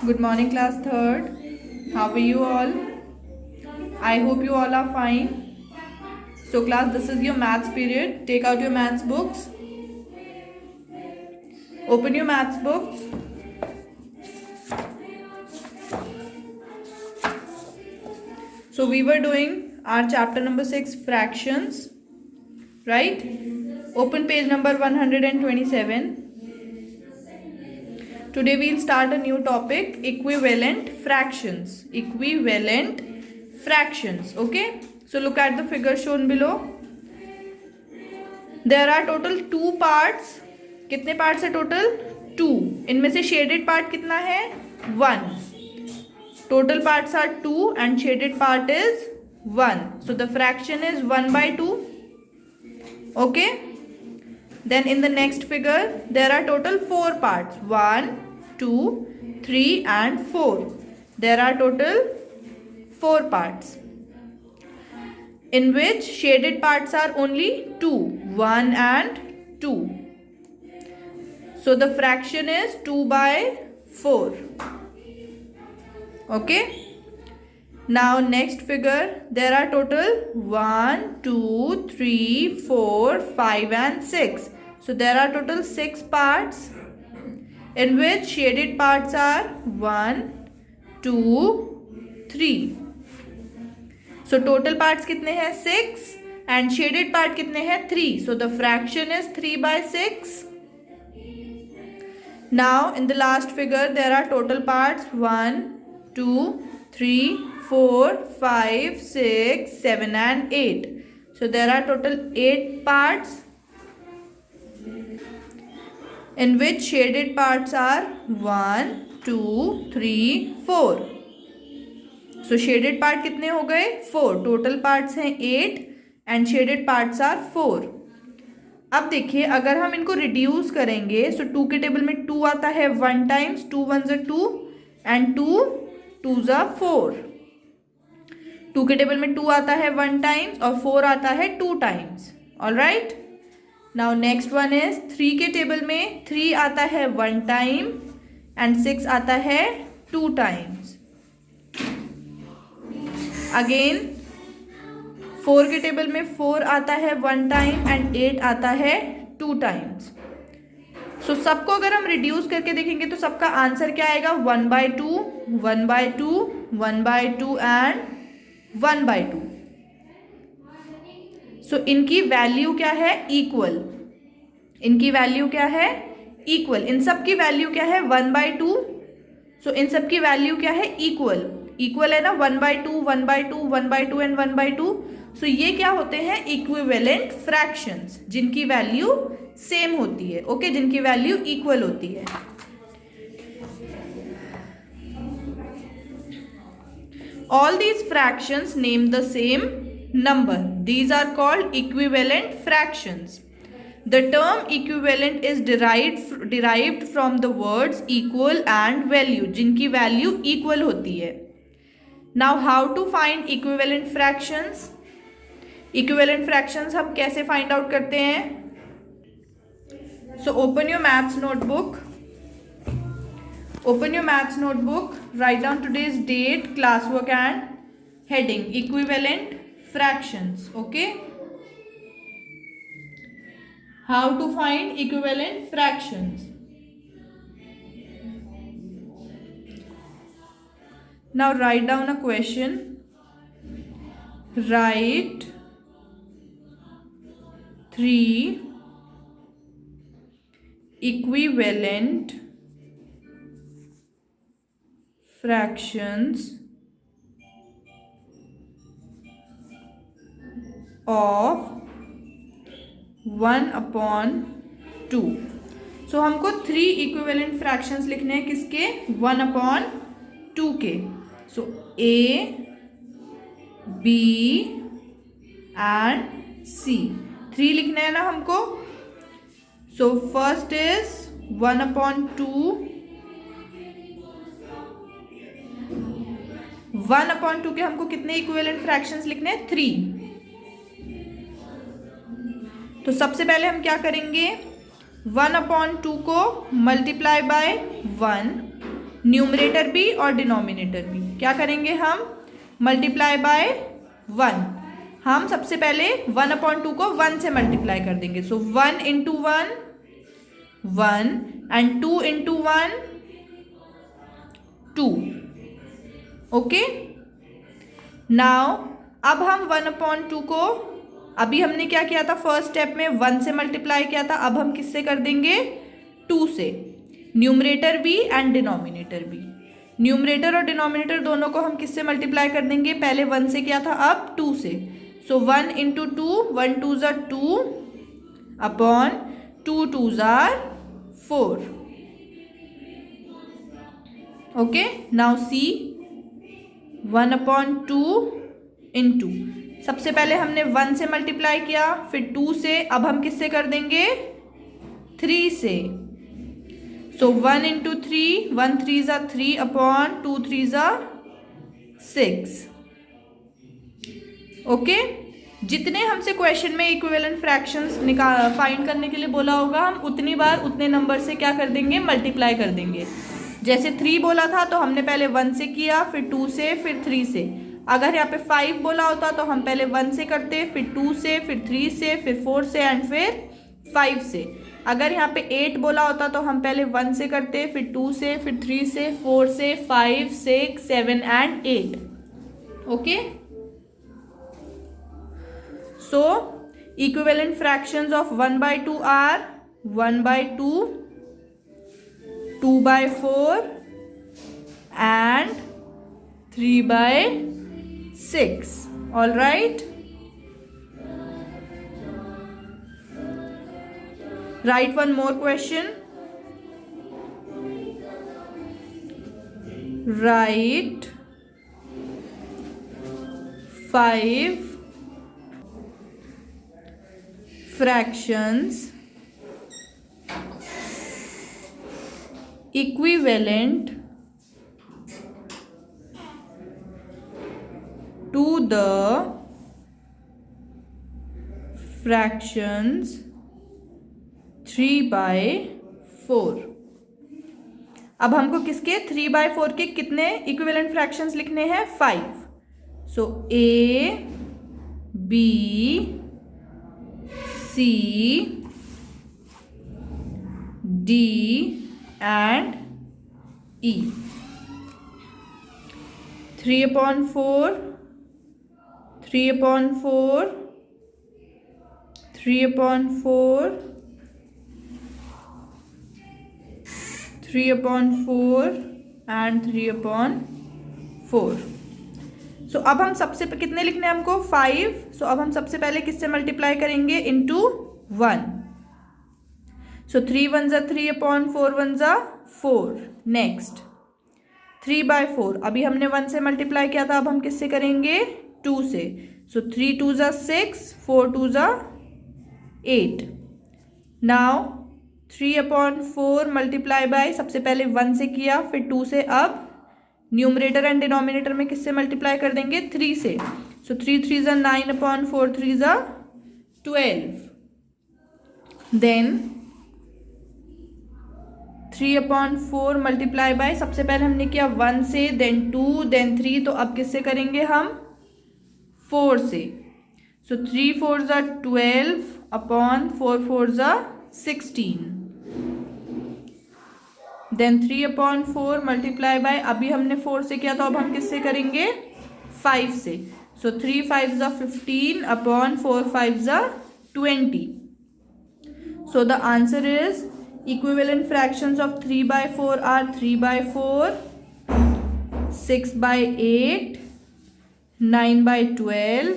Good morning, class third. How are you all? I hope you all are fine. So, class, this is your maths period. Take out your maths books. Open your maths books. So, we were doing our chapter number 6, fractions, right? Open page number 127. Today we'll start a new topic, equivalent fractions. Equivalent fractions, okay? So look at the figure shown below. There are total 2 parts. कितने parts है total? 2. इनमें से shaded part कितना है? 1. Total parts are 2 and shaded part is 1. So the fraction is 1/2. Okay? Then in the next figure, there are total 4 parts. 1, 2, 3 and 4. There are total 4 parts, in which shaded parts are only 2. 1 and 2. So the fraction is 2/4. Okay? Now next figure, there are total 1, 2, 3, 4, 5 and 6. So there are total 6 parts, in which shaded parts are 1, 2, 3. So total parts कितने हैं? 6 and shaded part कितने हैं? 3. So the fraction is 3/6. Now in the last figure, there are total parts 1, 2, 3, 4, 5, 6, 7 and 8. So there are total 8 parts, in which shaded parts are 1, 2, 3, 4. So shaded part कितने हो गए? 4. Total parts हैं 8 and shaded parts are 4. अब देखिए, अगर हम इनको reduce करेंगे, सो 2 के टेबल में 2 आता है 1 टाइम्स, 2 1 = 2 एंड 2 2 = 4. 2 के टेबल में 2 आता है 1 टाइम्स और 4 आता है 2 times. Alright. Now next one is 3 के टेबल में 3 आता है 1 टाइम एंड 6 आता है 2 टाइम्स. अगेन 4 के टेबल में 4 आता है 1 टाइम एंड 8 आता है 2 टाइम्स. सो सबको अगर हम रिड्यूस करके देखेंगे तो सबका आंसर क्या आएगा? 1/2, 1/2, 1/2 एंड 1/2. सो इनकी वैल्यू क्या है? इक्वल. इनकी वैल्यू क्या है? इक्वल. इन सब की वैल्यू क्या है? 1/2. सो इन सब की वैल्यू क्या है? इक्वल. इक्वल है ना? 1/2, 1/2, 1/2 एंड 1/2. सो ये क्या होते हैं? इक्विवेलेंट फ्रैक्शंस, जिनकी वैल्यू सेम होती है. ओके, जिनकी वैल्यू इक्वल होती है. All these fractions name the same number. These are called equivalent fractions. The term equivalent is derived from the words equal and value, जिनकी वैल्यू इक्वल होती है. Now how to find equivalent fractions? Equivalent fractions हम कैसे find out करते हैं? So open your maths notebook. Open your maths notebook. Write down today's date, classwork and heading. Equivalent fractions. Okay. How to find equivalent fractions? Now write down a question. Write 3 equivalent fractions of 1/2. सो हमको 3 equivalent fractions लिखने हैं. किसके? 1/2 के. सो A, B and C. 3 लिखना है ना हमको. So first is 1/2. 1/2 के हमको कितने इक्विवेलेंट फ्रैक्शंस लिखने हैं? 3. तो सबसे पहले हम क्या करेंगे? 1/2 को मल्टीप्लाई बाय 1. न्यूमरेटर भी और डिनोमिनेटर भी। क्या करेंगे हम? Multiply by 1। हम सबसे पहले 1/2 को 1 से मल्टीप्लाई कर देंगे। सो 1 into 1 1 and 2 into 1 2। Okay, now अब हम 1/2 को, अभी हमने क्या किया था फर्स्ट स्टेप में 1 से मल्टीप्लाई किया था, अब हम किससे कर देंगे? 2 से। न्यूमरेटर भी एंड डिनोमिनेटर भी। न्यूमरेटर और डिनोमिनेटर दोनों को हम किससे मल्टीप्लाई कर देंगे? पहले 1 से किया था, अब 2 से। सो 1 इंटू 2, 1 2 ज़ा 2 अपॉन 2 2 ज़ा 4। ओके, नाउ सी 1/2 इंटू, सबसे पहले हमने 1 से मल्टीप्लाई किया, फिर 2 से, अब हम किससे कर देंगे? 3 से। सो 1 इंटू 3, 1 3 ज़ा 3 अपॉन 2 3 ज़ा 6। ओके, जितने हमसे क्वेश्चन में इक्विवेलेंट फ्रैक्शंस फाइंड करने के लिए बोला होगा, हम उतनी बार उतने नंबर से क्या कर देंगे? मल्टीप्लाई कर देंगे। जैसे 3 बोला था तो हमने पहले 1 से किया, फिर 2 से, फिर 3 से। अगर यहाँ पे 5 बोला होता तो हम पहले 1 से करते, फिर 2 से, फिर 3 से, फिर 4 से एंड फिर 5 से। अगर यहाँ पे 8 बोला होता तो हम पहले 1 से करते, फिर 2 से, फिर 3 से, 4 से, 5 6 7 and 8। Okay, so equivalent fractions of 1/2 are 1/2, 2/4 and 3/6. all right, write one more question. Write 5 fractions equivalent to the fractions 3/4। अब हमको किसके? 3/4 के कितने इक्विवेलेंट फ्रैक्शंस लिखने हैं? 5। सो A, B, C, D and E। 3/4, 3/4, 3/4, 3/4 and 3/4। सो अब हम सबसे कितने लिखने हैं हमको? 5। सो अब हम सबसे पहले किससे मल्टीप्लाई करेंगे? इंटू 1। सो 3 1 ज़ा 3 अपॉन 4 1 ज़ा 4। नेक्स्ट 3/4, अभी हमने 1 से मल्टीप्लाई किया था, अब हम किससे करेंगे? 2 से। सो 3 2 ज़ा 6, 4 2 ज़ा 8। नाउ 3/4 मल्टीप्लाई बाय, सबसे पहले 1 से किया, फिर 2 से, अब न्यूमरेटर एंड डिनोमिनेटर में किससे मल्टीप्लाई कर देंगे? 3 से। सो 3 3 ज़ा 9/4, 3 ज़ा 12। देन 3/4 मल्टीप्लाई बाय, सबसे पहले हमने किया 1 से, देन 2, देन 3, तो अब किससे करेंगे हम? 4 से। सो 3 4 ज़ा 12 अपॉन 4 4 ज़ा 16। देन 3/4 मल्टीप्लाई बाय, अभी हमने 4 से किया, तो अब हम किससे करेंगे? 5 से। सो 3 5 ज़ा 15 अपॉन 4 5 ज़ा 20। So the answer is equivalent fractions of 3/4 are 3/4, 6/8, 9/12,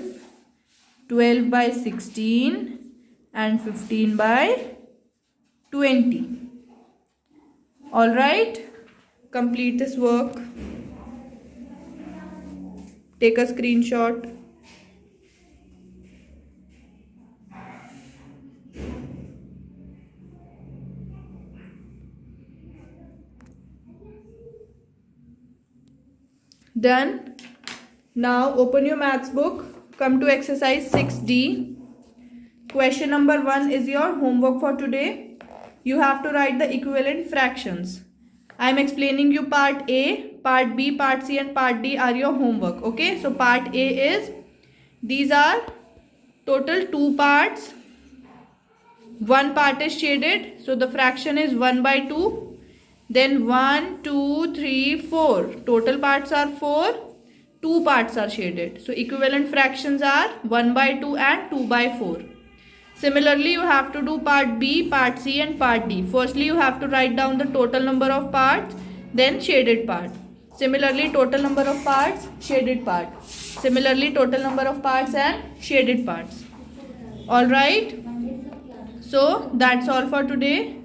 12/16 and 15/20। all right, complete this work, take a screenshot. Done. Now open your maths book, come to exercise 6D. Question number 1 is your homework for today. You have to write the equivalent fractions. I am explaining you part A, part B, part C and part D are your homework. Okay, so part A is, these are total 2 parts. One part is shaded, so the fraction is 1 by 2. Then 1, 2, 3, 4. Total parts are 4. 2 parts are shaded. So equivalent fractions are 1 by 2 and 2 by 4. Similarly, you have to do part B, part C and part D. Firstly, you have to write down the total number of parts, then shaded part. Similarly, total number of parts, shaded part. Similarly, total number of parts and shaded parts. Alright. So that's all for today.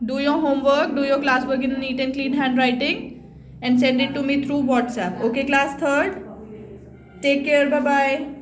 Do your homework, do your classwork in neat and clean handwriting and send it to me through WhatsApp. Okay, class 3rd? Take care. Bye-bye.